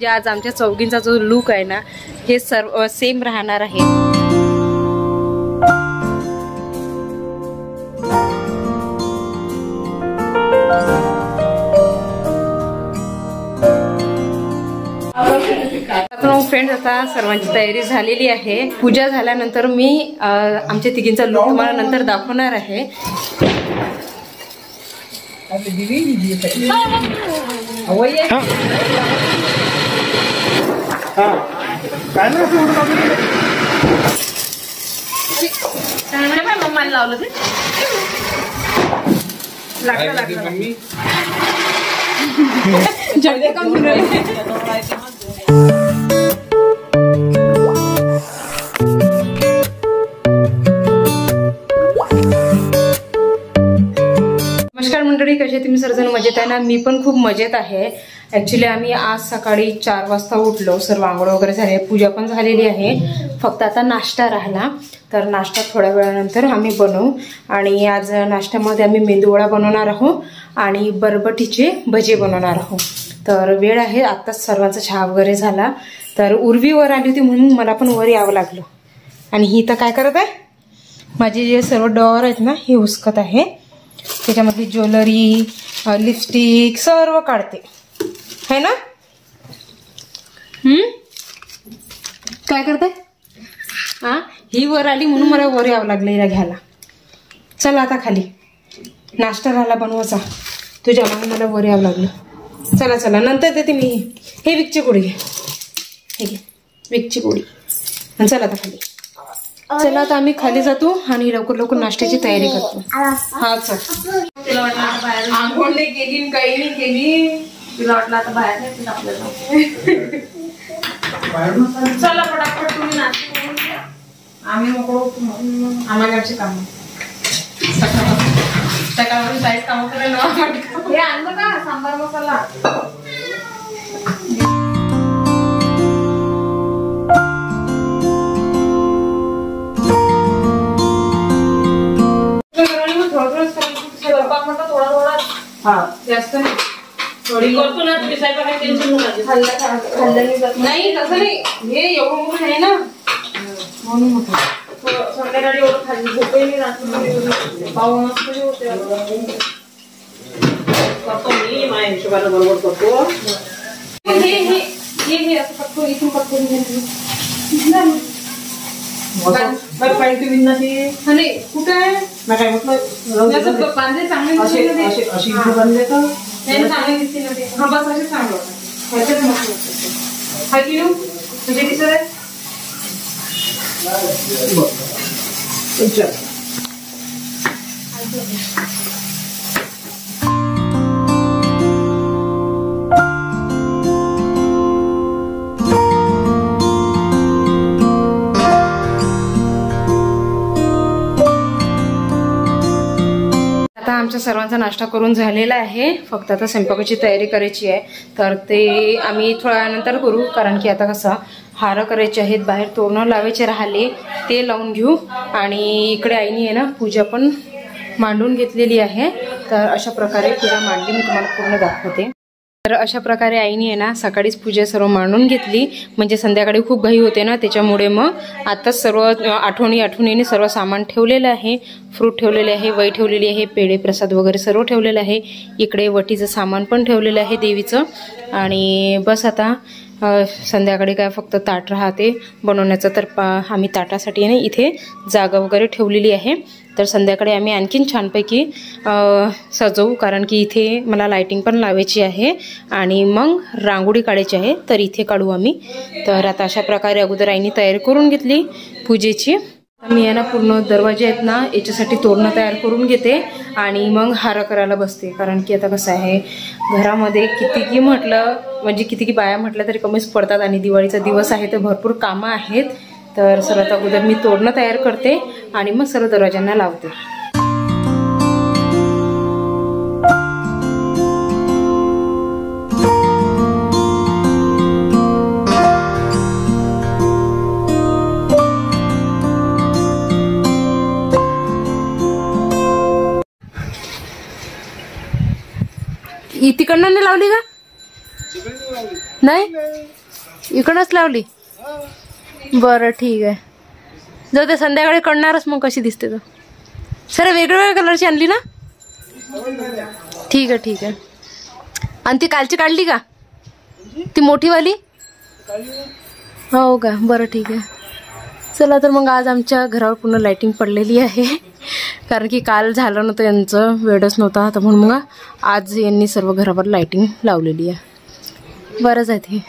आज आमच्या चौघींचा जो लुक आहे ना हे सर्व सेम राहणार आहे। फ्रेंड्स आता सर्वांची तयारी झालेली आहे। पूजा झाल्यानंतर मी आमच्या तिघींचा लुक तुम्हाला नंतर दाखवणार आहे। मम्माला लावलं ते नमस्कार मंडळी, कसे तुम्ही सर्वजण मजेत आहे ना? मी पण खूप मजेत आहे। ऍक्च्युली आम्ही आज सकाळी 4 वाजता उठलो, सर्व आंघोळ वगैरे झाले, पूजा पण झालेली आहे, फक्त आता नाश्ता राहिला। तर नाश्ता थोड्या वेळानंतर आम्ही बनवू आणि आज नाश्त्यामध्ये आम्ही मेंदूवडा बनवणार आहोत आणि बरबटीचे भजे बनवणार आहोत। तर वेळ आहे, आत्ताच सर्वांचा चहा वगैरे झाला, तर उर्वी वर आली होती म्हणून मला पण वर यावं लागलं। आणि ही तर काय करत आहे, माझे जे सर्व डॉर आहेत ना हे उचकत आहे, त्याच्यामधली ज्वेलरी लिपस्टिक सर्व काढते है ना। काय करते? हा, ही वर आली म्हणून मला वर यावं लागलं हिला घ्यायला। चला आता खाली नाश्ता राहिला बनवायचा, तुझ्या मागे मला वर यावं लागलं। चला चला नंतर देते मी। हे विकची पोळी घे, हे घे विकची पोळी। चला आता खाली, चला आता आम्ही खाली जातो आणि लवकर लवकर नाश्त्याची तयारी करतो। हा चल, तुला वाटलं आता बाहेर आंघोळ नाही केली, काही नाही केली, तुला वाटलं आता बाहेर नाही आपल्याला। चला फटाफट तुम्ही नाश्ता करून घ्या, आम्ही मोकळो आम्हाकडचे काम सकाळपासून काहीच काम करायला। हे आणलं का सांबार मसाला? जास्त थोडी करतो ना तुम्ही, काही टेन्शन नाही, तसं नाही, हे एवढं मोठं आहे ना म्हणून मोठं। संध्याकाळी एवढं खाली झोपही नाही, रात्री पाहून होते करतो मी, माझ्या हिशोबाला बरोबर करतो। हे हे हे असं पटकन इथून पटकन पाणी तुम्ही ना ते नाही कुठे आहे ना, काय म्हटलं बांधले चांगले अशी बांधले तर चांगले दिसते ना ते। हा बस असे चांगलं हा किलो म्हणजे दिसत आहे। आमच्या सर्वांचा नाश्ता करून झालेला आहे, फक्त आता स्वयंपाकाची तयारी करायची आहे। तर ते आम्ही थोड्या नंतर करू, कारण की आता कसं हार करायचे आहेत, बाहेर तोरण लावायचे राहिले ते लावून घेऊ। आणि इकडे आईनी आहे ना पूजा पण मांडून घेतलेली आहे, तर अशा प्रकारे पूजा मांडली, मी तुम्हाला पूर्ण दाखवते। तर अशा प्रकारे आईनी आहे ना सकाळीच पूजा सर्व मांडून घेतली, म्हणजे संध्याकाळी खूप घाई होते ना, त्याच्यामुळे मग आताच सर्व आठवणीने सर्व सामान ठेवलेलं आहे। फ्रूट ठेवलेले आहे, वही ठेवलेली आहे, पेढे प्रसाद वगैरे सर्व ठेवलेलं आहे। इकडे वटीचं सामान पण ठेवलेलं आहे देवीचं। आणि बस आता संध्याकाळी काय फक्त ताट राहते बनवण्याचं, तर आम्ही ताटासाठी आहे ना इथे जागा वगैरे ठेवलेली आहे। तर संध्याकाळी आम्ही आणखीन छानपैकी सजवू, कारण की इथे मला लाइटिंग पण लावायची आहे आणि मग रांगोळी काढायची आहे, तर इथे काढू आम्ही। तर आता अशा प्रकारे अगोदर आईने तयारी करून घेतली पूजेची। मी आहे ना पूर्ण दरवाजे आहेत ना याच्यासाठी तोरणं तयार करून घेते आणि मग हार करायला बसते, कारण की आता कसं आहे घरामध्ये कितीही म्हटलं म्हणजे कितीही बाया म्हटलं तरी कमीच पडतात आणि दिवाळीचा दिवस आहे तर भरपूर कामं आहेत। तर सर्वात अगोदर मी तोरणं तयार करते आणि मग सर्व दरवाजांना लावते। तिकडनं नाही लावली का? नाही, इकडनंच लावली. बरं ठीक आहे. जर ते संध्याकाळी कळणारच मग कशी दिसते तर. सर वेगवेगळ्या कलरची आणली ना? ठीक आहे ठीक आहे. आणि ती कालची काढली का? ती मोठीवाली? हो का? बरं ठीक आहे. चला तर मग आज आमच्या घरावर पूर्ण लाइटिंग पडलेली आहे. कारण की काल झालं नव्हतं, यांचं वेळच नव्हता, तर म्हणून मग आज यांनी सर्व घरावर लाइटिंग लावलेली आहे. बरंच आहे ते.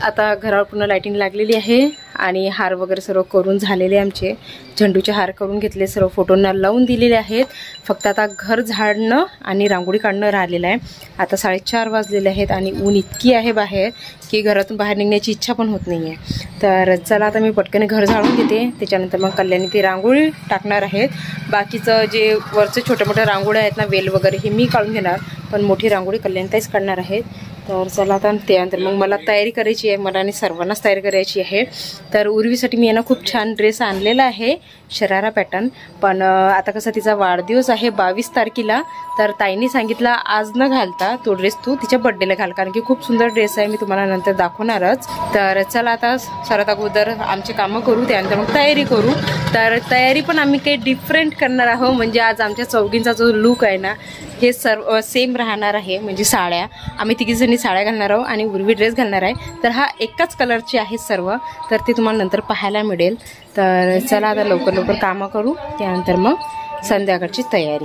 आता घरावर पूर्ण लाइटिंग लागलेली आहे आणि हार वगैरे सर्व करून झालेले आमचे. झेंडूचे हार करून घेतले, सर्व फोटोंना लावून दिलेले आहेत. फक्त आता घर झाडणं आणि रांगोळी काढणं राहिलेलं आहे. आता 4:30 वाजलेले आहेत आणि ऊन इतकी आहे बाहेर की घरातून बाहेर निघण्याची इच्छा पण होत नाही आहे. तर चला आता मी पटकन घर झाडून घेते. त्याच्यानंतर मग कल्याणी ती रांगोळी टाकणार आहेत. बाकीचं जे वरचे छोटे मोठे रांगोळ्या आहेत ना, वेल वगैरे, हे मी काढून घेणार, पण मोठी रांगोळी कल्याणीताईच काढणार आहेत. तर चला आता त्यानंतर मग मला तयारी करायची आहे. मला आणि सर्वांनाच तयारी करायची आहे. तर उर्वीसाठी मी यांना खूप छान ड्रेस आणलेला आहे, शरारा पॅटर्न. पण आता कसं तिचा वाढदिवस आहे 22 तारखेला, तर ताईने सांगितलं आज न घालता तो ड्रेस तू तिच्या बर्थडेला घाल, कारण की खूप सुंदर ड्रेस आहे, मी तुम्हाला नंतर दाखवणारच. तर चला आता सर्वात अगोदर आमचे कामं करू, त्यानंतर मग तयारी करू. तर तयारी पण आम्ही काही डिफरंट करणार आहोत. म्हणजे आज आमच्या चौघींचा जो लुक आहे ना, हे सर्व सेम राहणार आहे. म्हणजे साड्या, आम्ही तिघीजणी साड्या घालणार आहोत आणि उर्वी ड्रेस घालणार आहे. तर हा एकाच कलरचे आहे सर्व, तर ते तुम्हाला नंतर पाहायला मिळेल. तर चला आता लवकर लवकर कामं करू, त्यानंतर मग संध्याकाळची तयारी.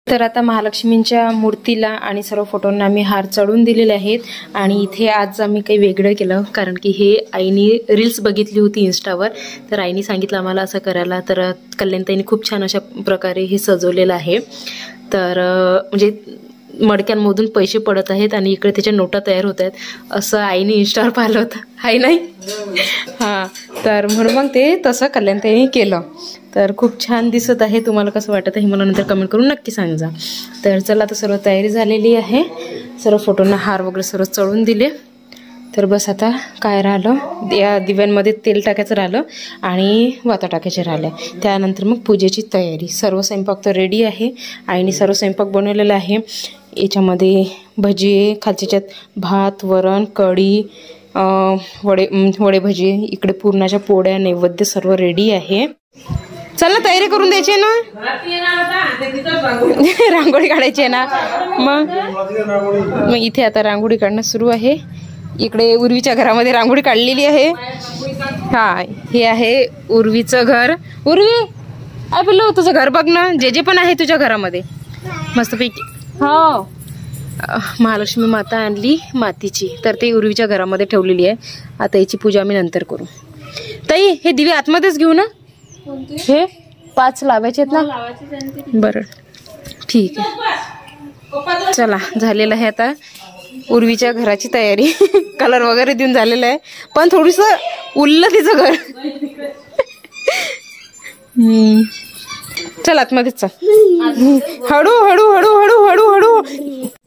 तर आता महालक्ष्मींच्या मूर्तीला आणि सर्व फोटोंना आम्ही हार चढवून दिलेले आहेत. आणि इथे आज आम्ही काही वेगळं केलं, कारण की हे आईनी रील्स बघितली होती इंस्टावर, तर आईने सांगितलं आम्हाला असं करायला. तर कल्याणताईने खूप छान अशा प्रकारे हे सजवलेलं आहे. तर म्हणजे मडक्यांमधून पैसे पडत आहेत आणि इकडे त्याच्या नोटा तयार होत आहेत, असं आईने इंस्टावर पाहिलं होतं. आई नाही? हां, तर म्हणून मग ते तसं कल्याणताईने केलं. तर खूप छान दिसत आहे. तुम्हाला कसं वाटत आहे मला नंतर कमेंट करून नक्की सांगा. तर चला आता सर्व तयारी झालेली आहे. सर्व फोटोंना हार वगैरे सर्व चढवून दिले. तर बस आता काय राहिलं, या दिव्यांमध्ये तेल टाकायचं राहिलं आणि वाता टाकायचे राहिले. त्यानंतर मग पूजेची तयारी. सर्व स्वयंपाक तर रेडी आहे. आईने सर्व स्वयंपाक बनवलेला आहे. याच्यामध्ये भजी, खालच्याच्यात भात, वरण, कढी, वडे भजी, इकडे पुरणाच्या पोळ्या, नैवेद्य सर्व रेडी आहे. चला तयारी करून द्यायची ना, रांगोळी काढायची आहे ना. मग इथे आता रांगोळी काढणं सुरू आहे. इकडे उर्वीच्या घरामध्ये रांगोळी काढलेली आहे. हा, हे आहे उर्वीचं घर. उर्वी, काय बोललो, तुझं घर बघ ना, जे पण आहे तुझ्या घरामध्ये मस्तपैकी. हो, महालक्ष्मी माता आणली मातीची, तर ते उर्वीच्या घरामध्ये ठेवलेली आहे. आता याची पूजा आम्ही नंतर करू. ताई, हे दिवे आतमध्येच घेऊ ना? हे 5 लावायचे आहेत ना? बरं ठीक आहे. चला, झालेलं आहे आता उर्वीच्या घराची तयारी. कलर वगैरे देऊन झालेलं आहे, पण थोडस उरलं तिचं घर. चल आतमध्येच चल. हळू हळू हळू हळू हळू हळू.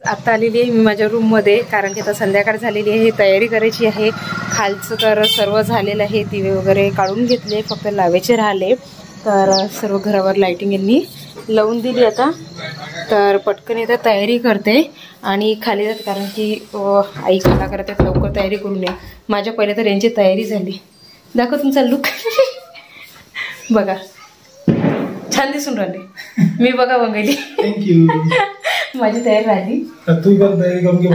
आता आलेली आहे मी माझ्या रूम मध्ये, कारण की आता संध्याकाळ झालेली आहे, तयारी करायची आहे. खालचं तर सर्व झालेलं आहे, दिवे वगैरे काढून घेतले, फक्त लावायचे राहिले. तर सर्व घरावर लाइटिंग यांनी लावून दिली आता. तर पटकन येतात तयारी करते आणि खाली जात, कारण की आई कला करतात, लवकर तयारी करून या. माझ्या पहिले तर यांची तयारी झाली. दाखव तुमचा लुक. बघा, छान दिसून राहिले. मी बघा बघायली. थँक्यू. माझी तयारी राहिली. तू तयारी करून घे.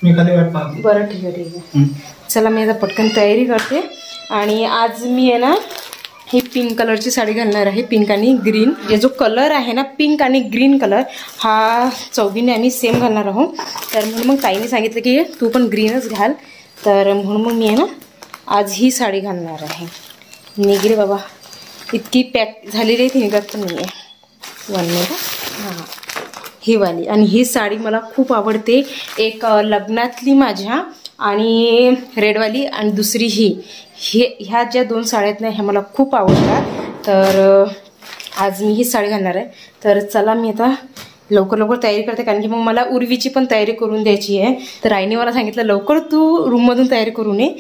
मी खाली वाट पाहते. बरं ठीक आहे ठीक आहे. चला मी आता पटकन तयारी करते. आणि आज मी आहे ना, ही पिंक कलरची साडी घालणार आहे. पिंक आणि ग्रीन, हे जो कलर आहे ना, पिंक आणि ग्रीन कलर, हा चौघीने आम्ही सेम घालणार आहोत. तर म्हणून मग ताईने सांगितलं की तू पण ग्रीनच घाल. तर म्हणून मग मी आहे ना आज ही साडी घालणार आहे. निघले बाबा, इतकी पॅक झालेली आहे ती निघत पण नाही आहे. 1 मिनिट. हां, ही वाली. आणि ही साडी मला खूप आवडते. एक लग्नातली माझ्या आणि रेडवाली, आणि दुसरी ही, ह्या ज्या 2 साड्या आहेत ना, ह्या मला खूप आवडतात. तर आज मी ही साडी घालणार आहे. तर चला मी आता लवकर लवकर तयारी करते, कारण की मग मला उर्वीची पण तयारी करून द्यायची आहे. तर आईने मला सांगितलं लवकर तू रूममधून तयारी करून ये.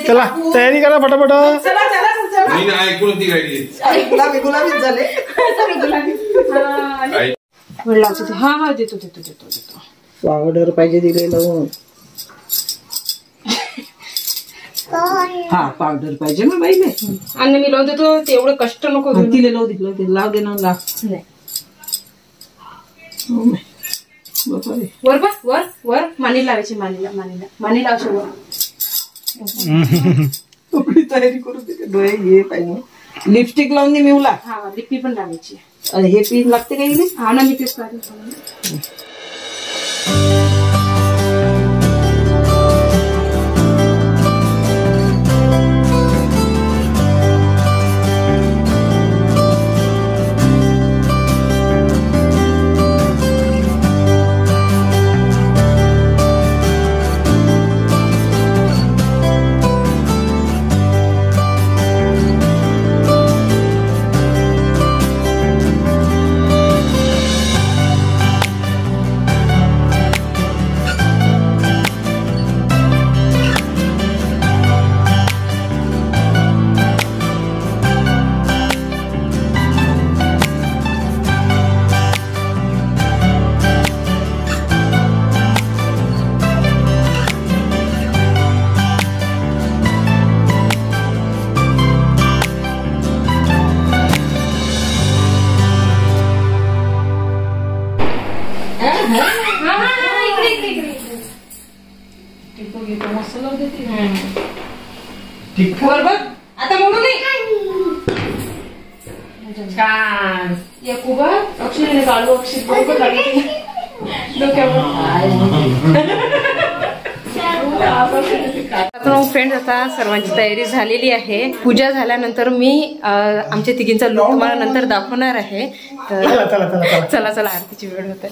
चला तयारी करा फटाफट. हा हा देतो देतो देतो देतो. पावडर पाहिजे दिले लावून. हा पावडर पाहिजे ना बाई. आणि मी लावून देतो. तेवढं कष्ट नको तिला लावू दे लाव दे ना लाव. वर बघ वर वर मानी लावायची. मानी लावायची वर. तयारी करू दे. डोळे घे पाहिजे. लिपस्टिक लावून दे मिवला. हा लिपी पण लावायची. हे पीस लागते का इथे. हा ना मी पीस लागते. वर बघ आता मोडू नये. छान या कुबा अक्षराने काढू. अक्षर बरोबर काढली फ्रेंड्स. आता सर्वांची तयारी झालेली आहे. पूजा झाल्यानंतर मी आमच्या तिघींचा लुक तुम्हाला नंतर दाखवणार आहे. तर चला चला आरतीची वेळ होते.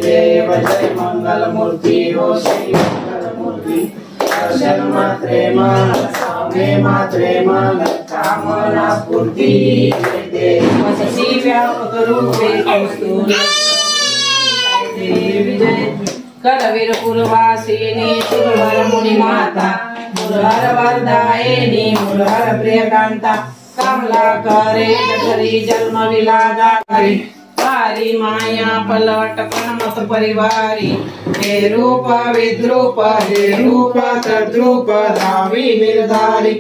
जय मंगल मूर्ति हो श्री मंगल मूर्ति. दर्शन मात्रे मात्रे कामना स्फूर्ति. वससी व्यापक रूपे विजय करवीर पूर्वासिनी सुरवर मुनि माता. मुरहर वरदायिनी मुरहर प्रियकांता. कमला करे जठरी जन्म विलादा करी. हरी माया पलट मत परिवारी. हे रूप विद्रूप हे रूप तद्रूप धावी निर्धारी.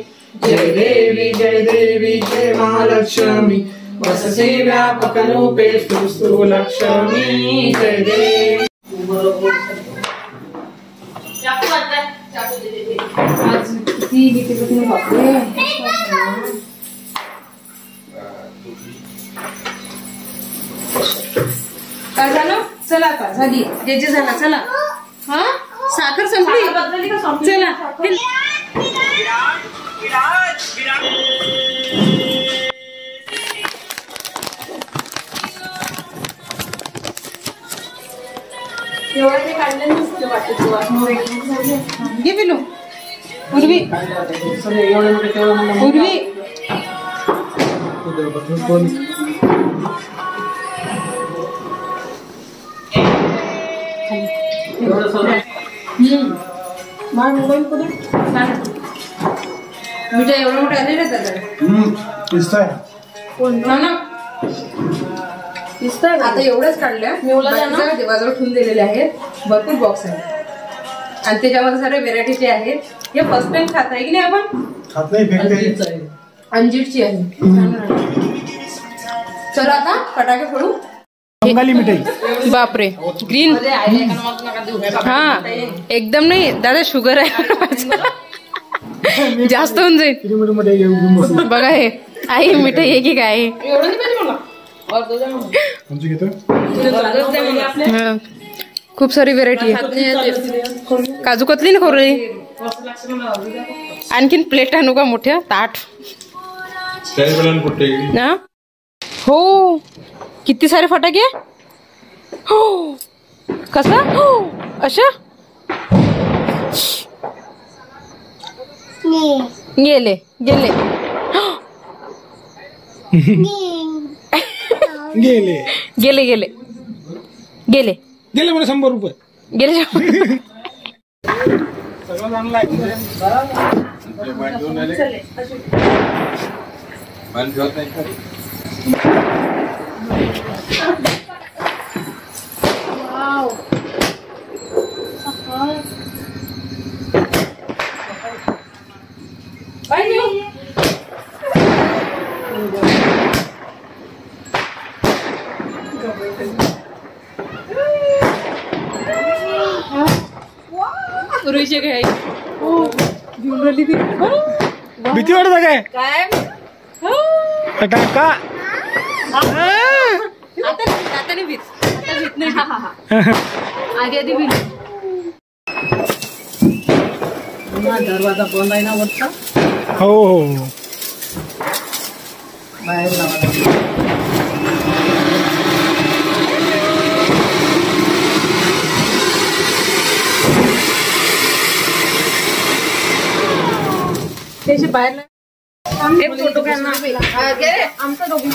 जय देवी जय महालक्ष्मी. वससे व्यापक रूपे स्तु लक्ष्मी. जय देवी. काय झालं. चला आता झाली. जे झाला. चला हा साखर संपली. चला घे पिलू. पूर्वी मिठा एवढं मोठं आले ना. आता एवढंच काढलं. देवाजवळ ठेवून दिलेले आहेत. भरपूर बॉक्स आहेत आणि त्याच्यामध्ये सारे व्हेरायटीचे आहेत. हे फर्स्ट टाइम खात आहे की नाही आपण. खात नाही. अंजीरची आहे. चला आता फटाके फोडू. बंगाली मिठाई. बापरे ग्रीन. हा एकदम नाही दादा. शुगर आहे जास्त होऊन जाईल. बघा हे आई मिठाई आहे की काय. खूप सारी व्हेरायटी आहे. काजू कतली ना खोरली. आणखीन प्लेट आणू का मोठ्या. ताट ना हो किती सारे फटाके हो कसं हो अशा गेले गेले गेले गेले गेले गेले गेले म्हणे 100 रुपये गेले सगळं चांगलं आहे पूर्वीचे काय घेऊन राहिली ती भीती वाटत काय टाका आता नाही भीत आता भीत नाही आधी आधी भीत दरवाजा बंद आहे ना वरचा हो हो बाहेर लावा त्याचे बाहेर फोटो आमचा दोघी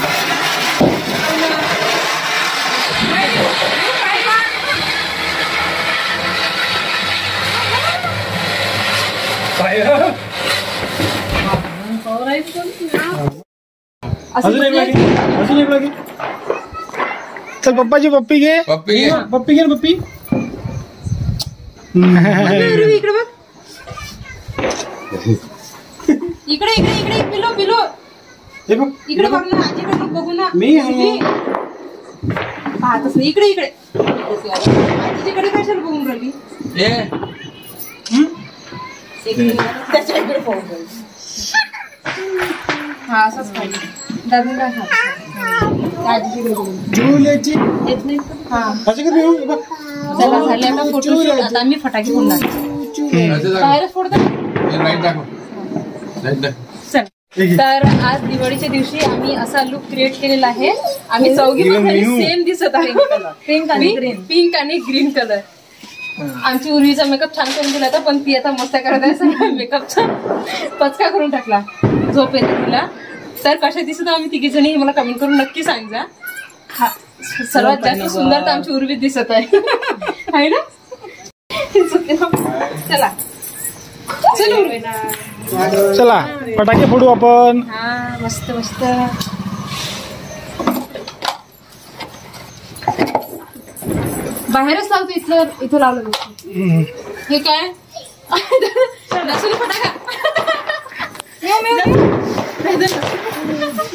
अजून एक लागी चल पप्पाची पप्पी घे पप्पी घे ना पप्पी इकडे बघ इकडे इकडे इकडे पिलो पिलो हे बघ इकडे बघ ना आजीकडे बघू ना मी पाहतच नाही इकडे इकडे आजीकडे कशाला बघून राहिली त्याच्या इकडे पाहून राहिली हा असंच पाहिजे दादू काय खात आजीकडे बघून जुल्याची येत नाही हा असं कर येऊ बघ चला झाले आता फोटो आता आम्ही फटाके फोडणार बाहेरच फोडतात चल तर आज दिवाळीच्या दिवशी आम्ही असा लुक क्रिएट केलेला आहे आम्ही चौघी पण सेम दिसत आहे पिंक आणि ग्रीन कलर आमची उर्वीचा मेकअप छान करून दिला होता पण ती आता मस्त करत आहे सगळा मेकअपचा पचका करून टाकला झोप येते तिला तर कशा दिसत आम्ही तिघी जणी मला कमेंट करून नक्की सांगा हा सर्वात जास्त सुंदर तर आमची उर्वी दिसत आहे ना चला चल उर्वी चला फटाके फोडू आपण हा मस्त मस्त बाहेरच लावतो इथं लावलं हे काय लसूण फटाका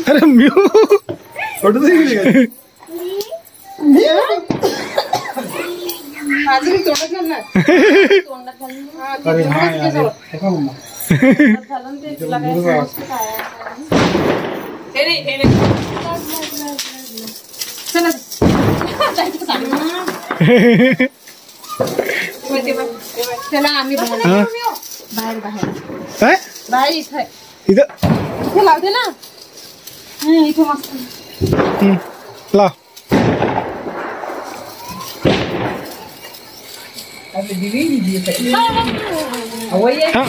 अरे म्यू फोटो माझं मी तोंडात घालणार अरे हा चला चला आम्ही बाहेर काय बाहेर इथं इथं लावते ना इथे मस्त लाव हा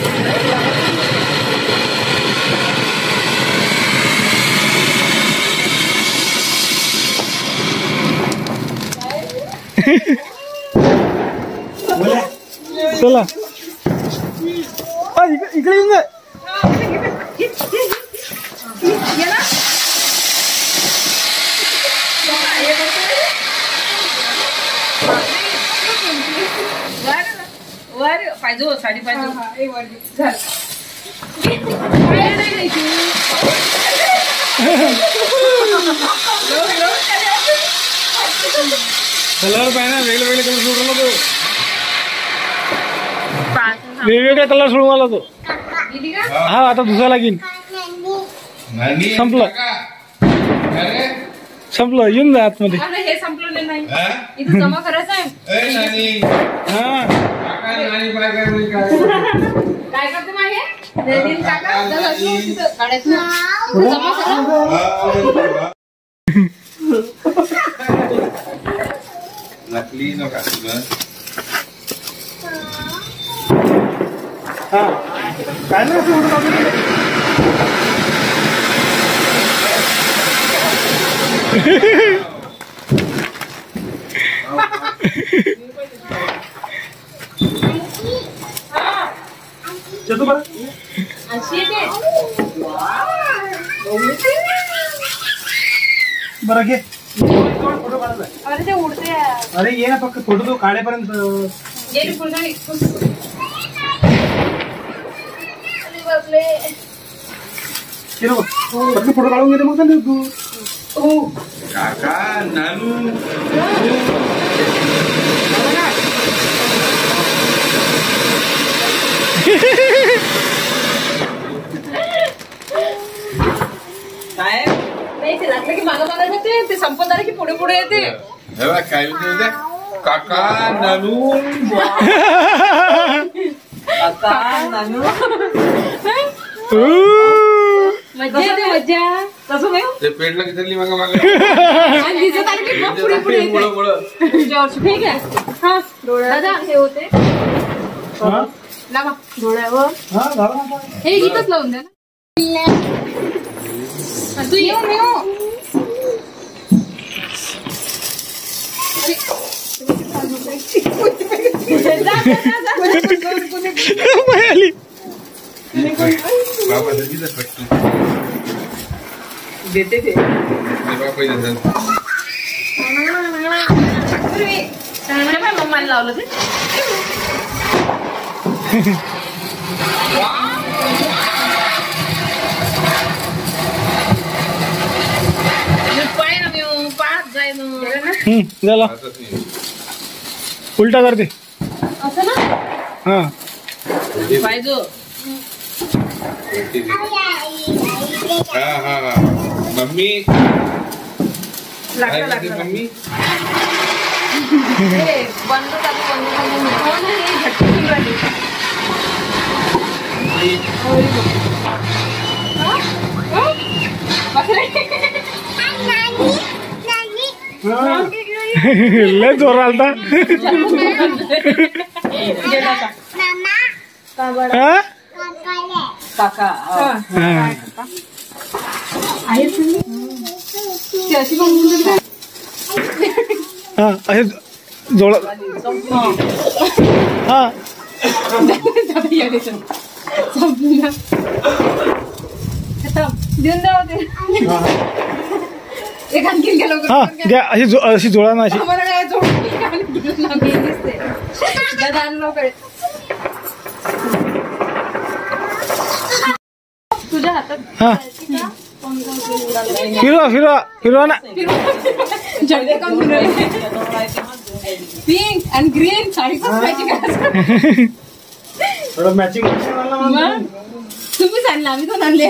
चला इकडे येऊन जा वर पाहिजे साडी पाहिजे कलर पाहिजे वेगवेगळे कलर सोडून तो वेगवेगळे कलर सोडून आला तो हा आता दुसरा लागेल संपलं संपलं येऊन जा आतमध्ये हे संपलं नाही इथं जमा करायचं आहे हा काय करते मागे नकली नको काय नाही चतू बरं बरं घे फोटो काढायचा. अरे ते उडते अरे ये ना फक्त फोटो तो काढेपर्यंत फक्त फोटो काढून घेते मग चालेल तू. काका नानू काय नाही ते लागलं की मागं मागं येते ते संपत आलं की पुढे पुढे येते काय म्हणते काका नानू काका नानू मज्जा येते मज्जा. कसं नाही ते पेटलं की धरली मागा मागा आणि दिसत आलं की मग पुढे पुढे येते. तुझ्यावरची ठीक आहे. हा दादा हे होते लावा डोळ्यावर. हे इथंच लावून द्या ना. तू येऊ बाबा देते ते मम्माला लावलं ते झाला उलटा करते असं ना. हा पाहिजे हा हा हा मम्मी लागलं लागलं मम्मी बंद झटकी राहिली लय जोर आलता. काका हा असे जोड हा देऊन द्या होते. एक आणखीन गेलो हा घ्या अशी जोडा ना अशी. दादा लवकर तुझ्या हातात हा फिरवा फिरवा फिरवा ना. पिंक आणि ग्रीन साडी पण पाहिजे. थोडं मॅचिंग तुम्हीच आणलं आम्ही पण आणले.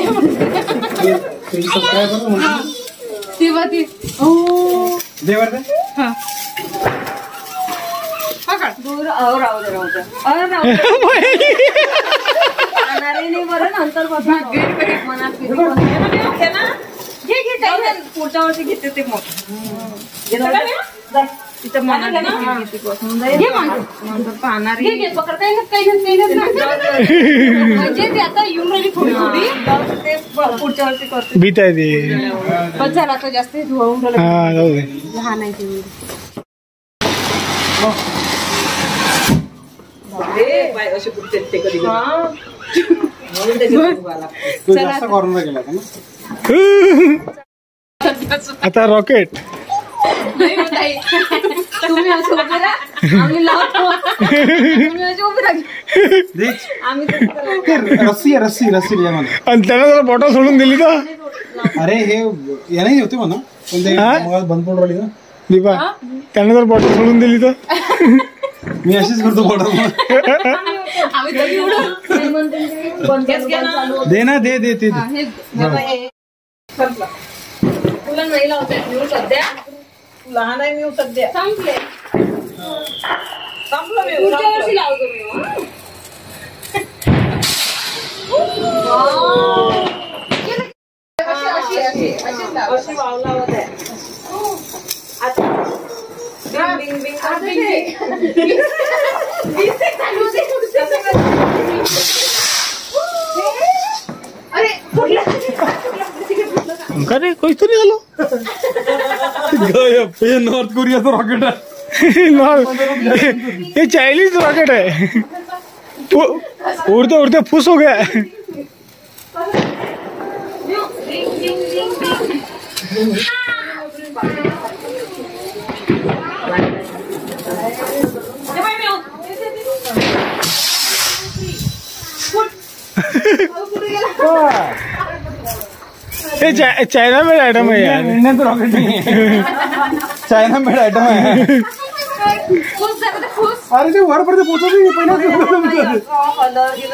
तेव्हा ते देवर हा नंतर पुढच्या वर्षी घेते ते मग तिच्या मनात म्हणजे ते आता येऊन राहिली थोडी थोडी. ते पुढच्या वर्षी करते. भीत आहे ते. बस झाला आता जास्त धुवून राहिलं. हा जाऊ दे. लहान आहे ते. असे कुठे ते कधी तू जास्त कॉर्नर गेला होता ना. आता रॉकेट तुम्ही असं उभे राहा, आम्ही लावतो. तुम्ही असे उभे राहा. रस्सी आहे रस्सी रस्सी आणि त्याला जर बॉटल सोडून दिली तर अरे हे नाही होते म्हणा पण ते बंद पडून राहिली ना दीपा. त्याने जर बॉटल सोडून दिली तर मी अशीच करतो बॉटल. दे ना दे दे ते तुला नाही लावताय मी सध्या लहान आहे मी सध्या संपले संपलं मी पुढच्या वर्षी लावतो मी. अशी वावलावत आहे. आता बिंग बिंग अरे कोई तो नहीं गया ये नॉर्थ कोरिया का रॉकेट है ये चाइनीज रॉकेट है उड़ते उड़ते फुस हो गया ये चाइना में आइटम है यार, इंडियन तो रॉकेट नहीं है, चाइना में आइटम है। अरे ते वर पर्यंत पोहोचवली पहिला.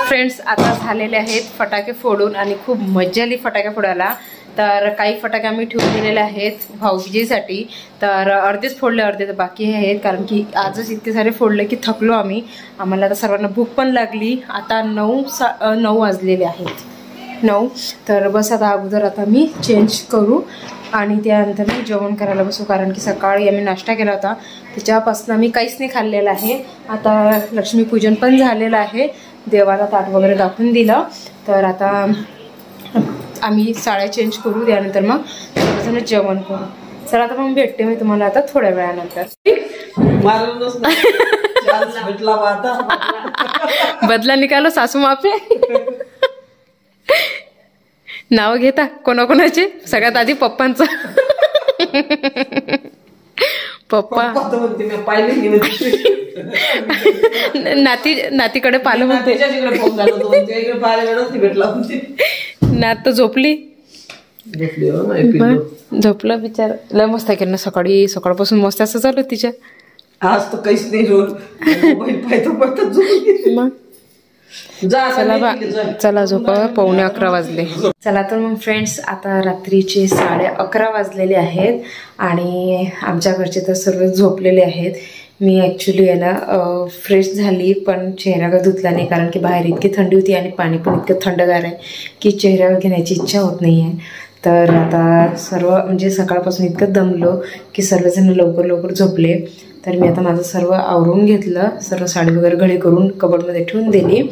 फ्रेंड्स आता झालेले आहेत फटाके फोडून आणि खूप मजा आली फटाके फोडायला. तर काही फटाके आम्ही ठेवून दिलेले आहेत भाऊबीजेसाठी. तर अर्धेच फोडले अर्धे तर बाकी आहेत कारण की आजच इतके सारे फोडले की थकलो आम्ही. आम्हाला आता सर्वांना भूक पण लागली. आता 9 वाजलेले आहेत 9. तर बस आता अगोदर आता मी चेंज करू आणि त्यानंतर मी जेवण करायला बसू कारण की सकाळी आम्ही नाश्ता केला होता त्याच्यापासून आम्ही काहीच नाही खाल्लेलं आहे. आता लक्ष्मीपूजन पण झालेलं आहे, देवाला ताट वगैरे दाखवून दिलं. तर आता आम्ही साड्या चेंज करू त्यानंतर मग सर्वजण जेवण करू. चला आता मग भेटते मी तुम्हाला आता थोड्या वेळानंतर. बदला निकालो सासू मापे. नाव घेता कोणाकोणाचे? सगळ्यात आधी पप्पांचं. पप्पा नातीकडे पाहिलं म्हणते. नात तर झोपली झोपलं बिचार. लय मस्त आहे की सकाळी सकाळपासून मस्त असं चालू तिच्या. आज तर काहीच नाही रोल मग चला झोपा. 11:15 वाजले. चला तर मग फ्रेंड्स आता रात्रीचे 11:30 वाजलेले आहेत आणि आमच्या घरचे तर सर्व झोपलेले आहेत. मी ॲक्च्युली याला फ्रेश झाली पण चेहरा का धुतला नाही कारण की बाहेर इतकी थंडी होती आणि पाणी पण इतकं थंडगार आहे की चेहऱ्यावर घेण्याची इच्छा होत नाही आहे. तर आता सर्व म्हणजे सकाळपासून इतकं दमलो की सर्वजण लवकर लवकर झोपले. तर मी आता माझं सर्व आवरून घेतलं, सर्व साडी वगैरे घडी करून कबडमध्ये ठेवून दिली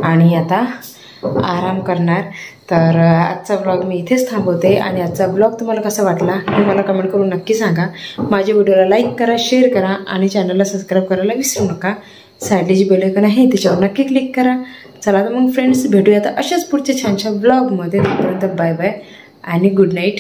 आणि आता आराम करणार. तर आजचा ब्लॉग मी इथेच थांबवते आणि आजचा ब्लॉग तुम्हाला कसा वाटला हे मला कमेंट करून नक्की सांगा. माझ्या व्हिडिओला लाईक करा, शेअर करा आणि चॅनलला सबस्क्राईब करायला विसरू नका. साईडला जी बेल आयकॉन आहे त्याच्यावर नक्की क्लिक करा. चला तर मग फ्रेंड्स भेटूया आता अशाच पुढच्या छानशा ब्लॉगमध्ये. तोपर्यंत बाय बाय आणि गुड नाईट.